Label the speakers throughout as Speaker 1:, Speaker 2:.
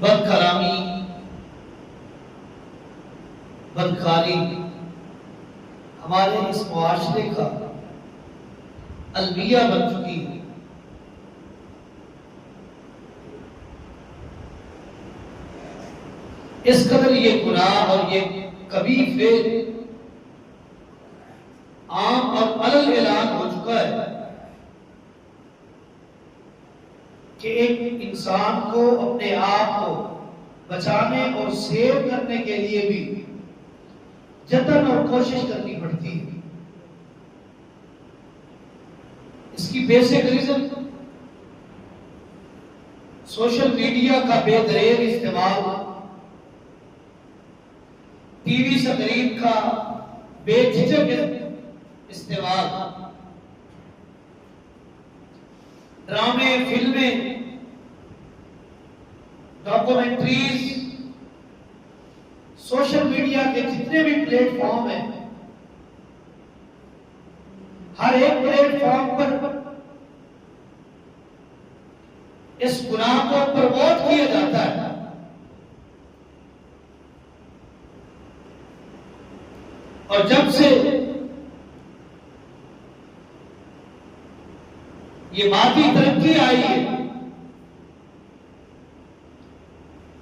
Speaker 1: بد کلامی، بدکاری ہمارے اس معاشرے کا المیہ بن چکی ہے۔ اس قدر یہ گناہ اور یہ کبیح فعل عام اور علل اعلان ہو چکا ہے کہ ایک انسان کو اپنے آپ کو بچانے اور سیو کرنے کے لیے بھی جتن اور کوشش کرنی پڑتی ہے۔ اس کی بیسک ریزن سوشل میڈیا کا بے دریغ استعمال، ٹی وی سکرین کا بے جھجک استعمال، ڈرامے، فلمیں، ڈاکومنٹریز، سوشل میڈیا کے جتنے بھی پلیٹ فارم ہیں، ہر ایک پلیٹ فارم پر اس گناہ کو پروموٹ کیا جاتا ہے۔ اور جب سے یہ مادی ترقی آئی ہے،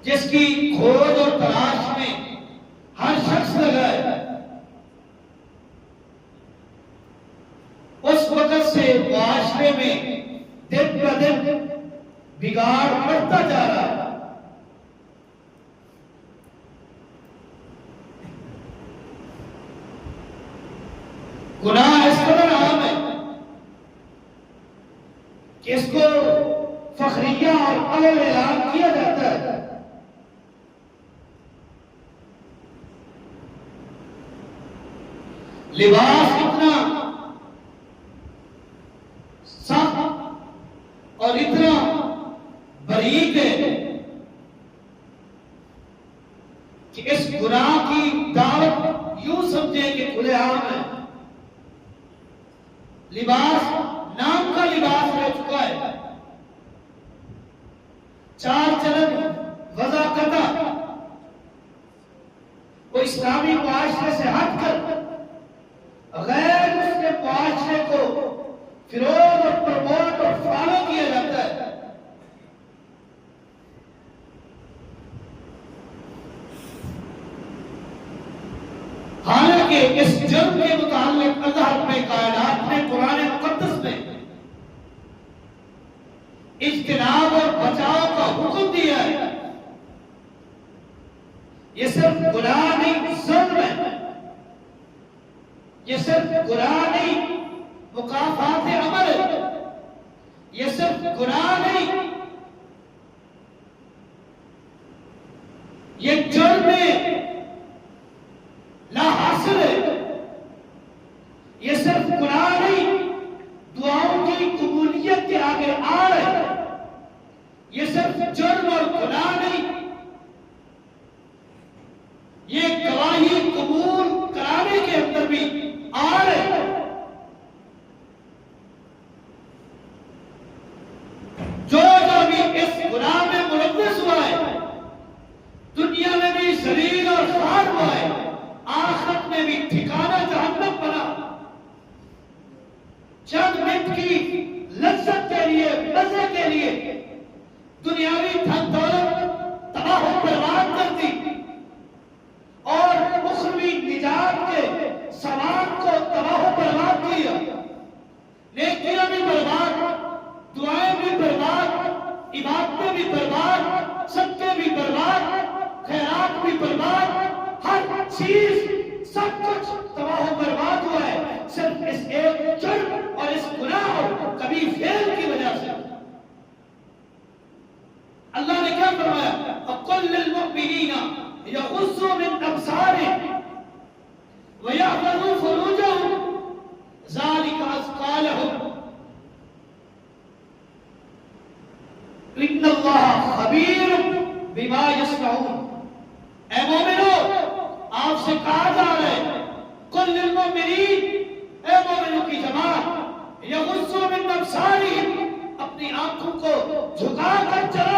Speaker 1: جس کی کھوج اور تلاش میں ہر شخص لگا ہے، اس وقت سے معاشرے میں دن بہ دن بگاڑ بڑھتا جا رہا ہے۔ گناہ اس قدر عام ہے کہ اس کو فخریہ اور علل اعلان کیا جاتا ہے۔ لباس اتنا سخت اور اتنا باریک ہے کہ اس گناہ کی دعوت یوں سمجھے کہ کھلے عام ہے۔ لباس نام کا لباس رہ چکا ہے، چال چلن، وضاقتہ وہ اسلامی معاشرے سے ہٹ کر غیر مسلم معاشرے کو فروغ اور پروموٹ اور فالو کیا جاتا ہے۔ حالانکہ اس جرم کے متعلق اللہ رب کائنات نے قرآن مقدس میں اجتناب اور بچاؤ کا حکم دیا ہے۔ یہ صرف گناہ نہیں، ظلم ہے۔ یہ صرف گناہ نہیں، مکافات عمل ہے۔ یہ صرف گناہ نہیں، یہ جرم لا حاصل ہے۔ یہ صرف گناہ نہیں، دعاؤں کی قبولیت کے آگے آ رہے۔ یہ صرف جرم اور گناہ نہیں، یہ گواہی قبول کرانے کے اندر بھی آ رہے۔ جو بھی اس گناہ میں ملوث ہوا ہے، دنیا میں بھی ذلیل اور خوار ہوا ہے، آخرت میں بھی ٹھکانہ جہنم بنا۔ چند منٹ کی لذت کے لیے، مزے کے لیے دنیاوی دھن دولت تباہ و برباد کر دی اور اخروی نجات کے سامان کو تباہ و برباد کیا۔ نیکیاں بھی برباد، دعائیں بھی برباد، عبادتیں بھی برباد، صدقے بھی برباد، خیرات بھی برباد، ہر چیز سب کچھ تباہ و برباد ہوا ہے، صرف اس ایک جرم اور اس گناہ اور کبھی فعل کی وجہ سے۔ اللہ نے کیا فرمایا؟ وَقُلْ لِلْمُؤْمِنِينَ يَغُضُّوا مِنْ أَبْصَارِهِمْ وَيَحْفَظُوا فُرُوجَهُمْ ذَلِكَ أَزْكَىٰ لَهُمْ إِنَّ اللَّهَ خَبِيرٌ بِمَا يَصْنَعُونَ۔ اے مومنو، آپ سے کہا جا رہا ہے قُلْ لِلْمُؤْمِنِينَ، اے مومنوں کی جماعت، يَغُضُّوا مِنْ أَبْصَارِهِمْ، اپنی آنکھوں کو جھکا کر چلو،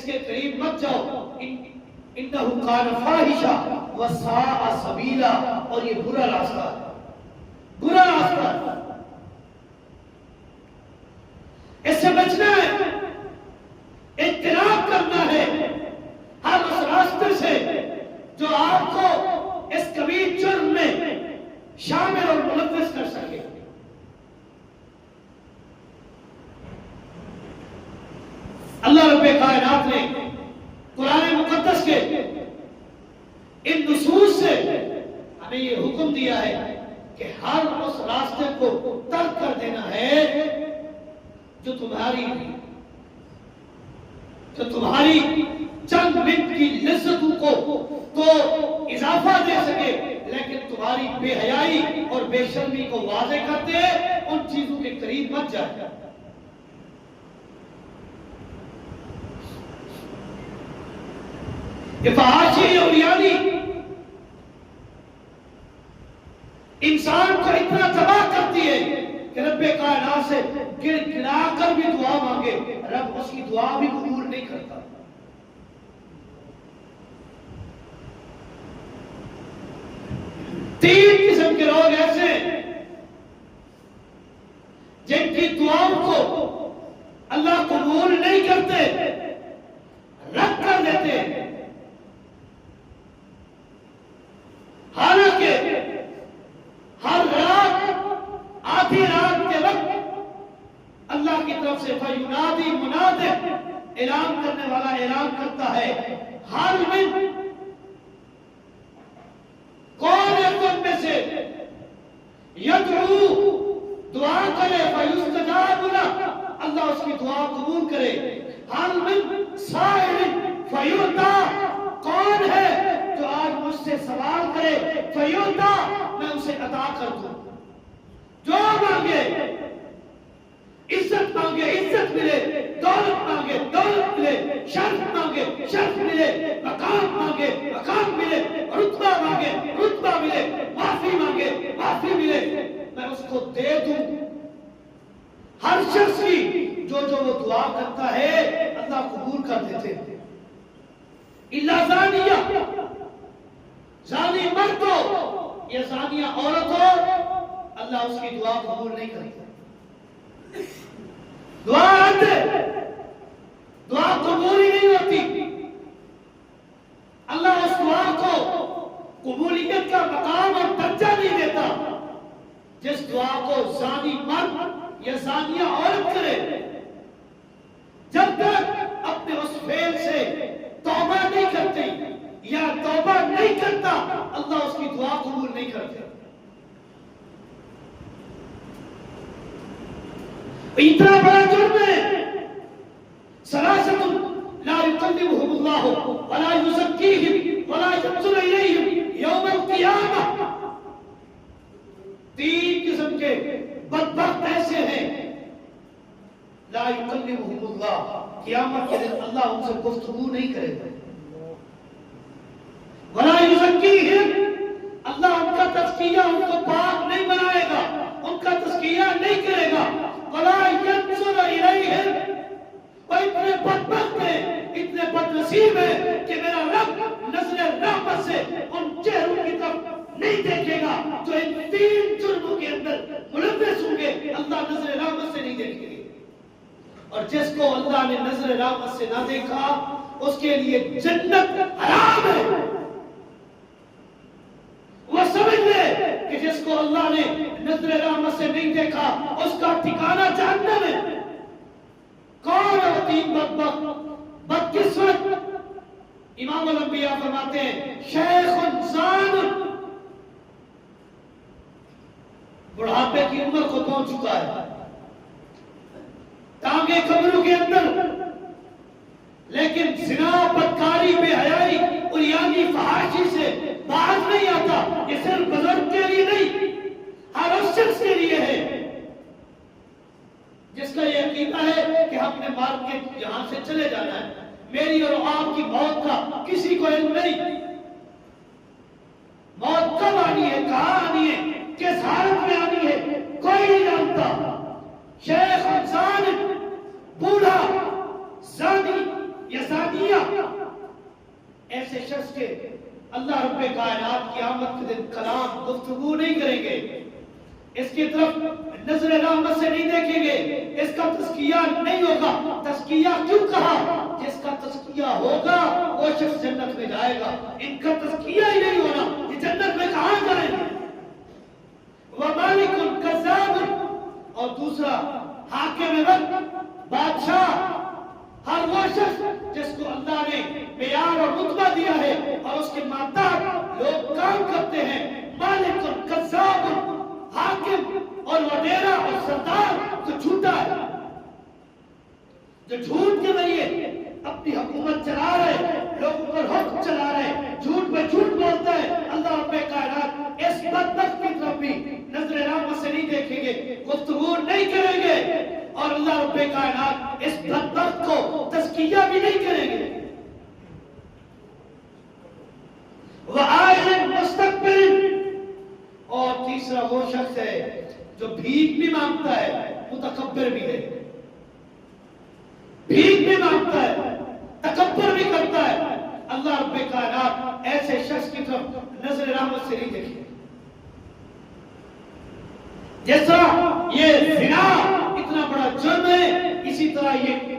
Speaker 1: اس کے قریب مت جاؤ، انہ کان فاحشہ وساء سبیلا، اور یہ برا راستہ ہے، برا راستہ ہے، اس سے بچنا ہے، اجتناب کرنا ہے ہر اس راستے سے جو آپ کو اس کبیر جرم میں شامل اور ملوث کر سکے۔ اللہ رب کائنات نے قرآن مقدس کے ان نصوص سے ہمیں یہ حکم دیا ہے کہ ہر اس راستے کو ترک کر دینا ہے جو تمہاری چند منٹ کی لذتوں کو تو اضافہ دے سکے، لیکن تمہاری بے حیائی اور بے شرمی کو واضح کرتے ان چیزوں کے قریب مت جائے۔ فحاشی اور یعنی انسان کو اتنا تباہ کرتی ہے کہ رب کائنات سے گر گڑا کر بھی دعا مانگے، رب اس کی دعا بھی قبول نہیں کرتا۔ تین قسم کے لوگ ایسے جن کی دعاؤں کو اللہ قبول نہیں کرتے، رد کر دیتے، حالانکہ ہر رات آدھی رات کے وقت اللہ کی طرف سے فَيُنَادِي مُنَادٍ اعلان کرنے والا اعلان کرتا ہے، ہر من کون ہے تم میں سے یدعو دعا کرے فَيُسْتَجَابُ لَهُ اللہ اس کی دعا قبول کرے، ہر من سائل فَيُعْطَى کون ہے جو آج مجھ سے سوال کرے فَيُعْطَى میں اسے عطا کر دوں، جو مانگے، عزت مانگے عزت ملے، دولت مانگے دولت ملے، شرف مانگے شرف ملے، مقام مانگے مقام ملے، رتبہ مانگے رتبہ ملے، معافی مانگے معافی ملے، میں اس کو دے دوں۔ ہر شخص کی جو وہ دعا کرتا ہے اللہ قبول کر دیتے ہیں، الا زانیہ، زانی مرد ہو یا زانیہ عورت ہو، اللہ اس کی دعا قبول نہیں کرتا۔ دعا آتے دعا قبول ہی نہیں ہوتی، اللہ اس دعا کو قبولیت کا مقام اور درجہ نہیں دیتا جس دعا کو زانی مرد یا زانیہ عورت کرے، جب تک اپنے اس فعل سے توبہ نہیں کرتے یا توبہ نہیں کرتا اللہ اس کی دعا قبول نہیں کرتا۔ اتنا بڑا جرم ہے، ثلاثۃ لا یکلمہم اللہ ولا یزکیہم ولا ینظر الیہم یوم القیامہ، تین قسم کے بدبخت ایسے ہیں لا یکلمہم اللہ، قیامت کے دن اللہ ان سے گفتگو نہیں کرے گا، ولا یزکیہم اللہ ان کا تزکیہ ان کو پاک نہیں بنائے گا، ان کا تزکیہ نہیں کرے گا، ولا ینظر الیہم، وہ اتنے بدبخت ہیں اتنے بدنصیب ہیں کہ میرا رب نظر رحمت سے ان چہروں کی طرف نہیں دیکھے گا جو ان تین جرموں کے اندر ملوث ہوں گے، اللہ نظر رحمت سے نہیں دیکھیں گے۔ اور جس کو اللہ نے نظر رحمت سے نہ دیکھا اس کے لیے جنت حرام ہے، وہ سمجھ لے کہ جس کو اللہ نے نظر رحمت سے نہیں دیکھا اس کا ٹھکانہ جہنم ہے۔ کون ہے وہ تین بدبخت بدقسمت؟ امام الانبیاء فرماتے ہیں شیخ زان، بڑھاپے کی عمر کو پہنچ چکا ہے، ٹانگیں قبروں کے اندر، لیکن زنا بدکاری بے حیائی عریانی فحاشی سے باز نہیں آتا۔ یہ صرف بزرگ کے لیے نہیں، ہر اس شخص کے لیے ہے جس کا یہ عقیدہ ہے کہ ہم نے مار کے یہاں سے چلے جانا ہے، میری اور آپ کی موت کا کسی کو علم نہیں، موت کب آنی ہے کہاں آنی ہے کس حالت میں آنی ہے کوئی نہیں جانتا۔ شیخ انسان بوڑھا زانی یا زانیہ، ایسے شخص کے اللہ رب کائنات قیامت کے دن کلام گفتگو نہیں کریں گے، اس کی طرف نظر رحمت سے نہیں دیکھیں گے، اس کا تزکیہ نہیں ہوگا۔ تزکیہ کیوں کہا؟ جس کا تزکیہ ہوگا وہ شخص جنت میں جائے گا، ان کا تزکیہ ہی نہیں ہونا، یہ جنت میں کہاں جائیں گے؟ وَمَالِكٌ كَذَّابٌ، اور دوسرا حاکم وقت، بادشاہ، ہر وہ شخص جس کو اللہ نے معیار اور رتبہ دیا ہے اور اس کے ماتحت لوگ کام کرتے ہیں، مالک کذاب، حاکم اور وڈیرا اور سردار جو جھوٹا ہے، جو جھوٹ کے ذریعے اپنی حکومت چلا رہے، لوگوں پر حکم چلا رہے، جھوٹ پہ جھوٹ بولتا ہے، اللہ رب کائنات اس بدبخت کی طرف بھی نظر رحمت سے نہیں دیکھیں گے، گفتگو نہیں کریں گے، اور اللہ رب کائنات اس بدبخت کو تزکیہ بھی نہیں کریں گے۔ وَآئِلٍ مُسْتَقْبِلٍ، اور تیسرا وہ شخص ہے جو بھیک بھی مانگتا ہے، متکبر بھی ہے، بھیک بھی مانگتا ہے، تکبر بھی کرتا ہے، اللہ رب کائنات ایسے شخص کی طرف نظر رحمت سے نہیں دیکھے۔ جس طرح یہ زنا اتنا بڑا جرم ہے، اسی طرح یہ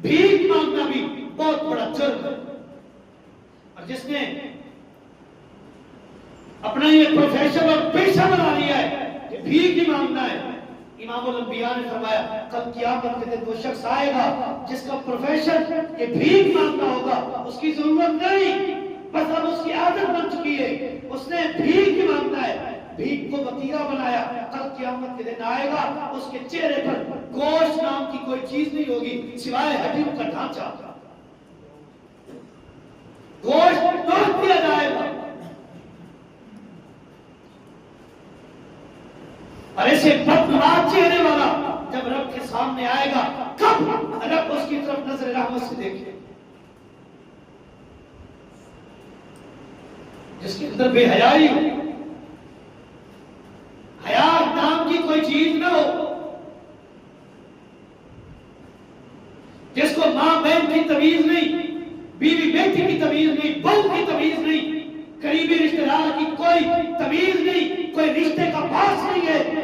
Speaker 1: بھیک مانگنا بھی بہت بڑا جرم ہے، اور جس نے اپنا یہ پروفیشن اور پیشہ بنا لیا ہے کہ بھیک ہی مانگنا ہے، امام الانبیاء نے فرمایا کل قیامت کے دن وہ شخص آئے گا جس کا پروفیشن یہ بھیک مانگنا ہوگا، اس کی ضرورت نہیں، بس اب اس کی عادت بن چکی ہے، اس نے بھیک ہی مانگنا ہے، بھیک کو وطیرہ بنایا، کل قیامت کے دن آئے گا، اس کے چہرے پر گوشت نام کی کوئی چیز نہیں ہوگی سوائے ہڈیوں کا ڈھانچہ، گوشت توڑ دیا جائے گا، اور ایسے بدنام چہرے والا جب رب کے سامنے آئے گا، کب رب اس کی طرف نظر رحمت سے دیکھے؟ جس کے اندر بے حیائی ہو، حیا نام کی کوئی چیز نہ ہو، جس کو ماں بہن کی تمیز نہیں، بیوی بیٹی کی تمیز نہیں، بہو کی تمیز نہیں، قریبی رشتہ دار کی کوئی تمیز نہیں، کوئی رشتے کا پاس نہیں ہے،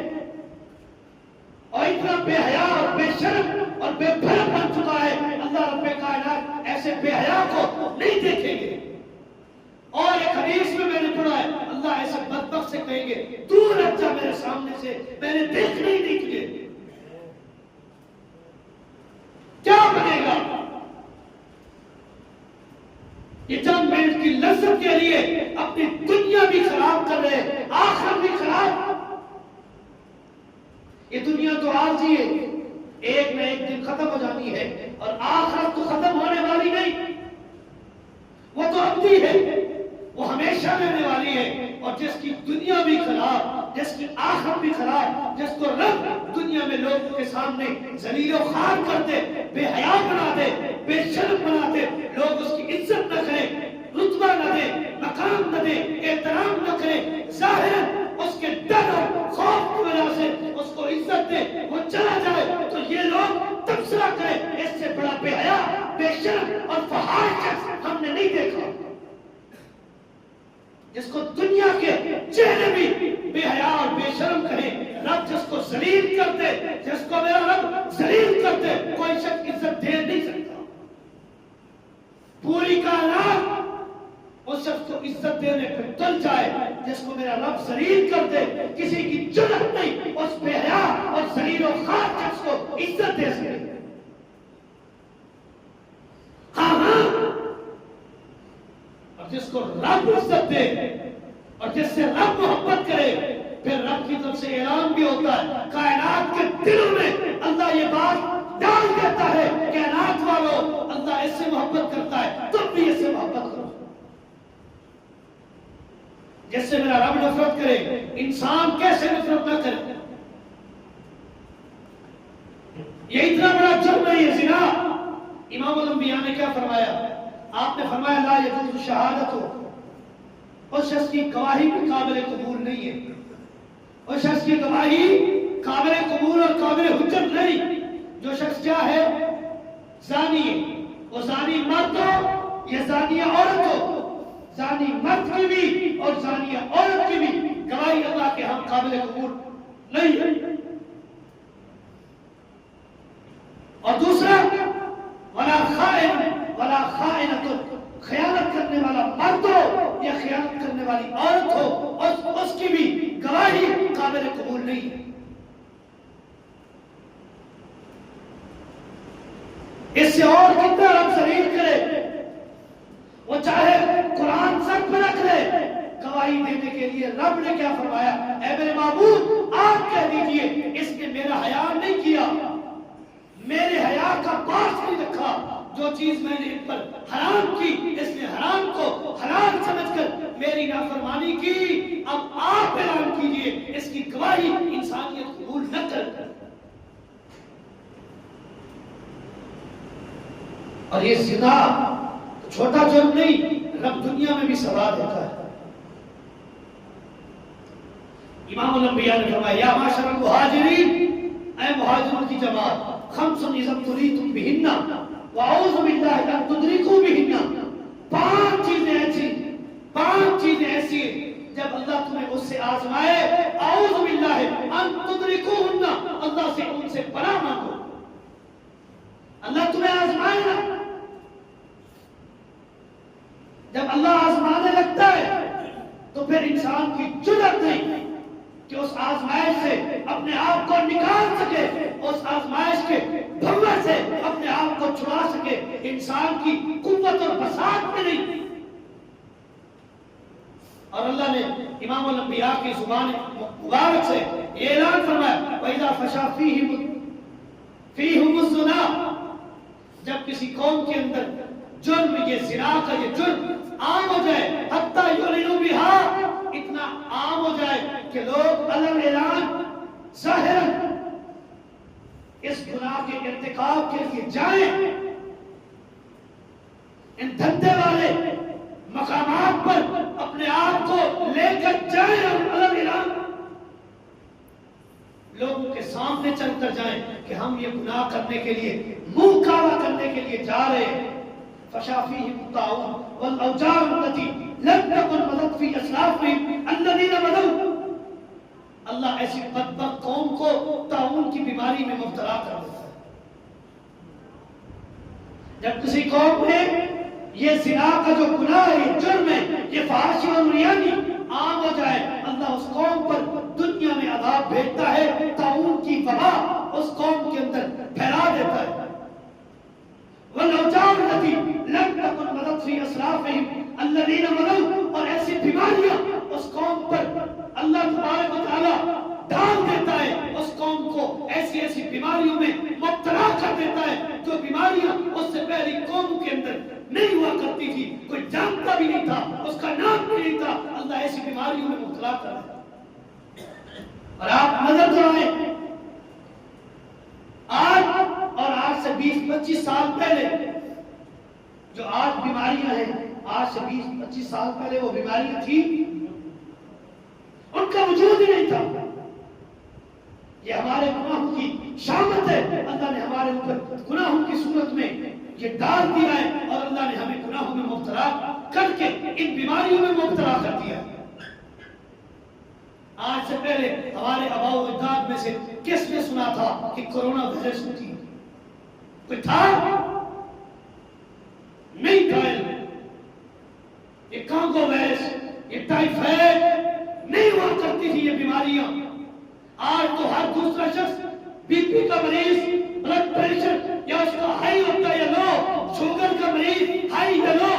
Speaker 1: اور اتنا بے حیا اور بے شرم اور بے بھرم بن چکا ہے، اللہ رب کائنات ایسے بے حیا کو نہیں دیکھیں گے۔ اور ایک حدیث میں نے پڑھا ہے، اللہ ایسے بدبخت سے کہیں گے دور ہٹ جا میرے سامنے سے، میں نے دیکھنا ہی نہیں تجھے۔ کیا بنے گا؟ یہ چند منٹ کی لذت کے لیے اپنی دنیا بھی خراب کر رہے، آخرت بھی خراب۔ یہ دنیا تو عارضی ہے، ایک نہ ایک دن ختم ہو جانی ہے، اور آخرت تو ختم ہونے والی نہیں، وہ تو ابدی ہے، وہ ہمیشہ رہنے والی ہے، اور جس کی دنیا بھی خراب، جس کی آخرت بھی خراب، جس کو رب دنیا میں لوگوں کے سامنے ذلیل و خوار کر دے، بے حیا بنا دے، بے شرم بنا دے، لوگ اس کی عزت نہ کریں، رتبہ نہ دے، مقام نہ دے، احترام نہ کرے، ظاہراً اس کے ڈر اور خوف کی وجہ سے اس کو عزت دے، وہ چلا جائے، تو یہ لوگ تبصرہ کریں اس سے بڑا بے حیا، بے شرم اور فحاش شخص ہم نے نہیں دیکھا، جس کو دنیا کے چہرے بھی بے حیا اور بے شرم کہے، رب جس کو ذلیل کر دے، جس کو میرا رب ذلیل کر دے، کوئی شخص عزت دے نہیں سکتا، پوری کائنات اس شخص کو عزت دینے پہ تل جائے جس کو میرا رب ذلیل کر دے، کسی کی جرأت نہیں اس بے حیا اور ذلیل و خوار شخص کو عزت دے سکے۔ ہاں، اور جس کو رب عزت دے اور جس سے رب محبت کرے، پھر رب کی طرف سے اعلان بھی ہوتا ہے، کائنات کے دلوں میں اللہ یہ بات ڈال دیتا ہے، کائنات والوں اللہ اس سے محبت کرتا ہے، تم بھی اس سے محبت کرو، جس سے میرا رب نفرت کرے، انسان کیسے نفرت نہ کرے؟ یہ اتنا بڑا جرم ہے یہ زنا۔ امام الانبیاء نے کیا فرمایا؟ آپ نے فرمایا لا یجوز شہادت ہو، اس شخص کی گواہی بھی قابل قبول نہیں ہے، اس شخص کی گواہی قابل قبول اور قابل حجت نہیں، جو شخص کیا ہے؟ زانی ہے، وہ زانی مرد ہو یا زانیہ عورت ہو، زانی مرد کی بھی اور زانیہ عورت کی بھی گواہی اللہ کے ہم قابل قبول نہیں ہے۔ اور دوسرا ولا خائن ولا خائنۃ، خیانت کرنے والا مرد ہو یا خیانت کرنے والی عورت ہو، اس کی بھی گواہی قابل قبول نہیں ہے۔ اس سے اور کتنا رب ذلیل کرے، وہ چاہے قرآن سر پہ رکھ لے، گواہی دینے کے لیے رب نے کیا فرمایا؟ اے میرے معبود آپ کہہ دیجئے اس نے میرا حیا نہیں کیا، میرے حیا کا پاس نہیں رکھا، جو چیز میں نے ان پر حرام کی اس نے حرام کو حلال سمجھ کر میری نافرمانی کی۔ اب آپ اعلان کیجئے اس کی گواہی انسانیت قبول نہ کر۔ اور یہ زنا چھوٹا جرم نہیں، رب دنیا میں بھی سزا دیتا ہے۔ امام الانبیاء نے فرمایا یا معاشر المہاجرین، اے مہاجروں کی جماعت، خمس اذا ابتلیتم بہن واعوذ باللہ ان تدرکوا بہن، پانچ چیزیں ایسی جب اللہ تمہیں اس سے آزمائے، اعوذ باللہ ان تدرکوہن، اللہ سے ان سے پناہ مانگو۔ اللہ تمہیں آزمائے نا، جب اللہ آزمانے لگتا ہے تو پھر انسان کی جرأت نہیں کہ اس آزمائش سے اپنے آپ کو نکال سکے، اس آزمائش کے دھوے سے اپنے آپ کو چھڑا سکے، انسان کی قوت اور بساط میں نہیں۔ اور اللہ نے امام الانبیاء کی زبان مبارک سے یہ اعلان فرمایا وَإِذَا فَشَا فِيهِمُ الزِّنَا، جب کسی قوم کے اندر جرم، یہ زنا کا یہ جرم عام ہو جائے، حتیٰ یعلنوا بہا، اتنا عام ہو جائے کہ لوگ علم اعلان ظاہراً اس گناہ کے ارتکاب کے لیے جائیں، ان دھندے والے مقامات پر اپنے آپ کو لے کر جائیں اور علم اعلان لوگوں کے سامنے چل کر جائیں کہ ہم یہ گناہ کرنے کے لیے، منہ کالا کرنے کے لیے جا رہے ہیں۔ فشا فیہم الطاعون والاوجاع التي لم تكن مضت في اسلافهم الذين مضوا، اللہ ایسی بدبخت قوم کو طاعون کی بیماری میں مبتلا کر دیتا ہے۔ جب کسی قوم میں یہ زنا کا جو گناہ ہے، یہ جرم ہے، یہ فحاشی اور ریانی عام ہو جائے، اللہ اس قوم پر دنیا میں عذاب بھیجتا ہے، طاعون کی وبا اس قوم کے اندر پھیلا دیتا ہے۔ والأوجاع التي لم تكن مضت في أسلافهم الذين مضوا، اور ایسی بیماریاں اس قوم پر اللہ تبارک و تعالیٰ ڈال دیتا ہے، اس قوم کو ایسی بیماریوں میں مبتلا کر دیتا ہے جو بیماریاں اس سے پہلی قوم کے اندر نہیں ہوا کرتی تھی، کوئی جانتا بھی نہیں تھا، اس کا نام بھی نہیں تھا، اللہ ایسی بیماریوں میں مبتلا کر دیتا ہے۔ اور آپ نظر دوڑائیں، آج سے 20-25 سال پہلے جو آج بیماریاں ہیں، آج سے 20-25 سال پہلے وہ بیماریاں تھی، ان کا وجود ہی نہیں تھا۔ یہ ہمارے گناہوں کی شامت ہے، اللہ نے ہمارے اوپر گناہوں کی صورت میں یہ ڈال دیا ہے، اور اللہ نے ہمیں گناہوں میں مبتلا کر کے ان بیماریوں میں مبتلا کر دیا ہے۔ آج سے پہلے ہمارے آباء و اجداد میں سے کس نے سنا تھا کہ کورونا وائرس ہوتی ہے؟ کوئی تھا؟ نہیں تھا۔ یہ کانگو وائرس، یہ ٹائیفائڈ نہیں ہوا کرتی تھی یہ بیماریاں۔ آج تو ہر دوسرا شخص بی پی کا مریض، بلڈ پریشر یا اس کا ہائی ہوتا ہے یا لو، شوگر کا مریض ہائی یا لو،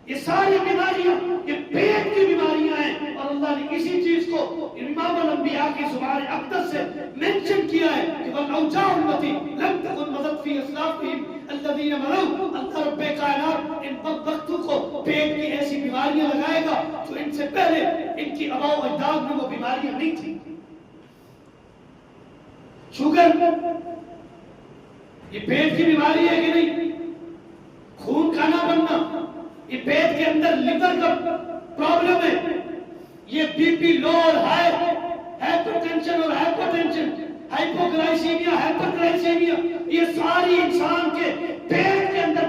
Speaker 1: یہ ساری بیماریاں یہ پیٹ کی بیماریاں ہیں، اور اللہ نے اسی چیز کو امام الانبیاء کی زبان اقدس سے منشن کیا ہے کہ والاوجاع التي لم تكن مضت في اسلافهم الذين مضوا، اللہ رب کائنات ان بدبختوں کو پیٹ کی ایسی بیماریاں لگائے گا جو ان سے پہلے ان کی آباء و اجداد میں وہ بیماریاں نہیں تھیں۔ شوگر یہ پیٹ کی بیماری ہے کہ نہیں؟ خون کا نہ بننا یہ پیٹ کے اندر لیور کا پرابلم ہے، یہ بی پی لو اور ہائی، ہائپر ٹینشن اور ہائپر ٹینشن، ہائپوگلائسیمیا، ہائپر گلائسیمیا، یہ ساری انسان کے پیٹ کے اندر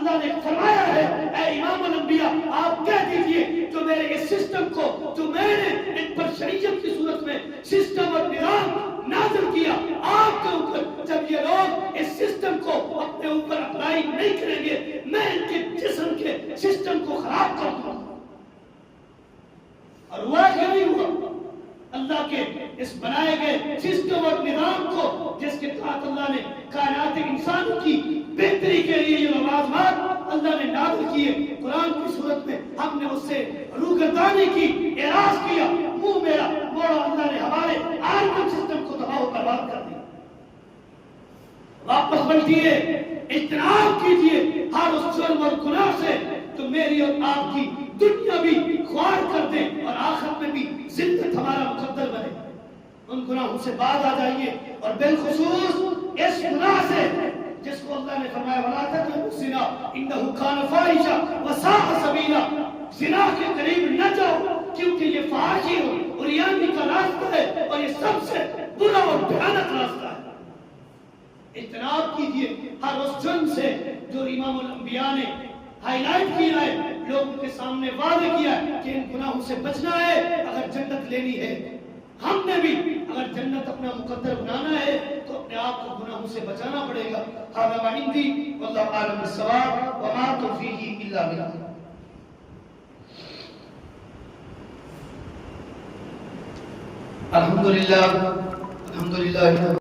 Speaker 1: اللہ نے فرمایا ہے اے امام الانبیاء آپ کہہ دیجئے جو میرے اس سسٹم کو جو میں نے ان پر شریعت کی صورت میں سسٹم اور نظام نازل کیا آپ کے اوپر، جب یہ لوگ اس سسٹم کو اپنے اوپر اپلائی نہیں کریں گے میں ان کے جسم کے سسٹم کو خراب کر دوں گا۔ اور ہوا کیا نہیں ہوا؟ اللہ کے اس بنائے گئے سسٹم اور نظام کو جس کے تحت اللہ نے کائنات انسان کی بہتری کے لیے یہ لوازمات اللہ نے نازل کیے، قرآن کی صورت میں ہم نے اس سے روگردانی کی، اعراض کیا، منہ میرا موڑا، اللہ نے ہمارے آرکن سسٹم کو تباہ و برباد کر دیا۔ واپس پلٹیے، اجتناب کیجئے ہر اس جرم اور گناہ سے جو میری اور آپ کی دنیا بھی خوار کر دے اور آخرت میں بھی ذلت ہمارا مقدر بنے۔ ان گناہوں سے بعد آ جائیے، اور بالخصوص اس گناہ سے جس کو اللہ نے فرمایا وَلَا تَقْرَبُوا الزِّنَا إِنَّهُ كَانَ فَاحِشَةً وَسَاءَ سَبِيلًا، زنا کے قریب نہ جاؤ کیونکہ یہ فحاشی اور عریانی کا راستہ ہے اور یہ سب سے برا اور بھیانک راستہ ہے۔ اجتناب کیجئے ہر اس جرم سے جو امام الانبیاء نے ہائی لائٹ کیا ہے، لوگوں کے سامنے واضح کیا ہے کہ ان گناہوں سے بچنا ہے اگر جنت لینی ہے۔ ہم نے بھی اگر جنت اپنا مقدر بنانا ہے تو اپنے آپ کو گناہوں سے بچانا پڑے گا۔ هذا ما عندي والله اعلم بالصواب وما توفيقي الا بالله۔ الحمد لله